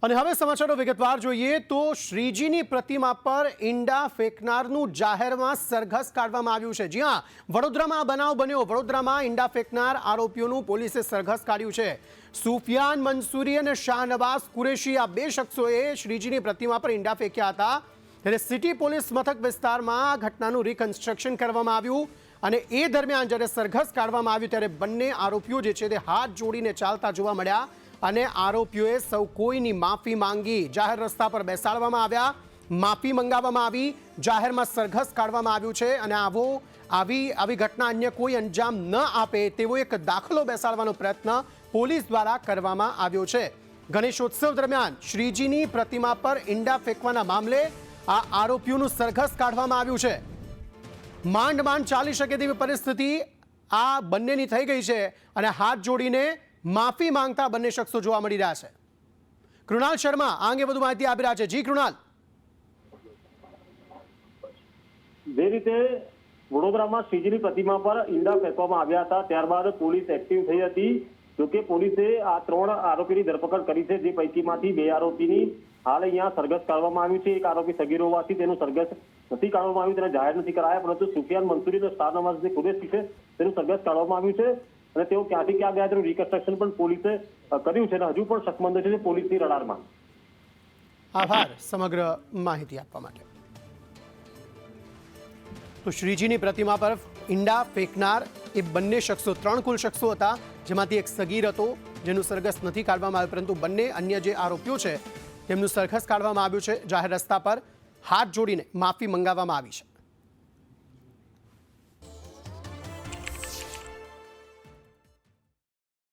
અને હવે સમાચારો વિગતવાર જોઈએ તો શ્રીજીની પ્રતિમા પર ઈંડા ફેંકનારનું જાહેરમાં સરઘસ કાઢવામાં આવ્યું છે। જી હા, વડોદરામાં બનાવ બન્યો। વડોદરામાં ઈંડા ફેંકનાર આરોપીઓનું પોલીસે સરઘસ કાઢ્યું છે। સુફિયાન મંસૂરી અને શાહનવાઝ કુરેશી આ બે શખ્સોએ શ્રીજીની પ્રતિમા પર ઈંડા ફેંક્યા હતા। ત્યારે સિટી પોલીસ મથક વિસ્તારમાં ઘટનાનું રિકન્સ્ટ્રક્શન કરવામાં આવ્યું અને એ દરમિયાન જ્યારે સરઘસ કાઢવામાં આવ્યું ત્યારે બંને આરોપીઓ જે છે તે હાથ જોડીને ચાલતા જોવા મળ્યા અને આરોપીઓએ સૌ કોઈની માફી માંગી। જાહેર રસ્તા પર બેસાડવામાં આવ્યા, માફી મંગાવવામાં આવી, જાહેરમાં સરઘસ કાઢવામાં આવ્યું છે અને આવી ઘટના અન્ય કોઈ અંજામ ન આપે તેવો એક દાખલો બેસાડવાનો પ્રયત્ન પોલીસ દ્વારા કરવામાં આવ્યો છે। ગણેશોત્સવ દરમિયાન શ્રીજીની પ્રતિમા પર ઈંડા ફેંકવાના મામલે આ આરોપીઓનું સરઘસ કાઢવામાં આવ્યું છે। માંડ ચાલી શકે તેવી પરિસ્થિતિ આ બંનેની થઈ ગઈ છે અને હાથ જોડીને માફી માંગતા બંને શખ્સો જોવા મળી રહ્યા છે। કૃણાલ શર્મા આ અંગે વધુ માહિતી આપી રહ્યા છે। જી કૃણાલ, જે રીતે વડોદરામાં શ્રીજીની પ્રતિમા પર ઈંડા ફેંકવામાં આવ્યા હતા ત્યારબાદ પોલીસ એક્ટિવ થઈ હતી। જોકે પોલીસે આ 3 આરોપીની ધરપકડ કરી છે, જે પૈકીમાંથી 2 આરોપીની હાલ અહીંયા સરઘસ કાઢવામાં આવ્યું છે। એક આરોપી સગીર હોવાથી તેનું સરઘસ નથી કાઢવામાં આવ્યું, તેને જાહેર નથી કરાયા, પરંતુ સુફિયાન મંસૂરી અને શાહનવાઝ જે કુરેશી છે તેનું સરઘસ કાઢવામાં આવ્યું છે અને તેઓ ક્યાંથી ક્યાં ગયા તેનું રિકન્સ્ટ્રક્શન પણ પોલીસે કર્યું છે અને હજુ પણ શકમંદ છે પોલીસની રડારમાં। આભાર સમગ્ર માહિતી આપવા માટે। તો શ્રીજીની પ્રતિમા પર ઈંડા ફેંકનાર એ બંને શખ્સો 3 કુલ શખ્સો હતા, જેમાંથી એક સગીર હતો જેનું સરઘસ નથી કાઢવામાં આવ્યું, પરંતુ બંને અન્ય જે આરોપીઓ છે તેમનું સરઘસ કાઢવામાં આવ્યું છે। જાહેર રસ્તા પર હાથ જોડીને માફી મંગાવવામાં આવી છે।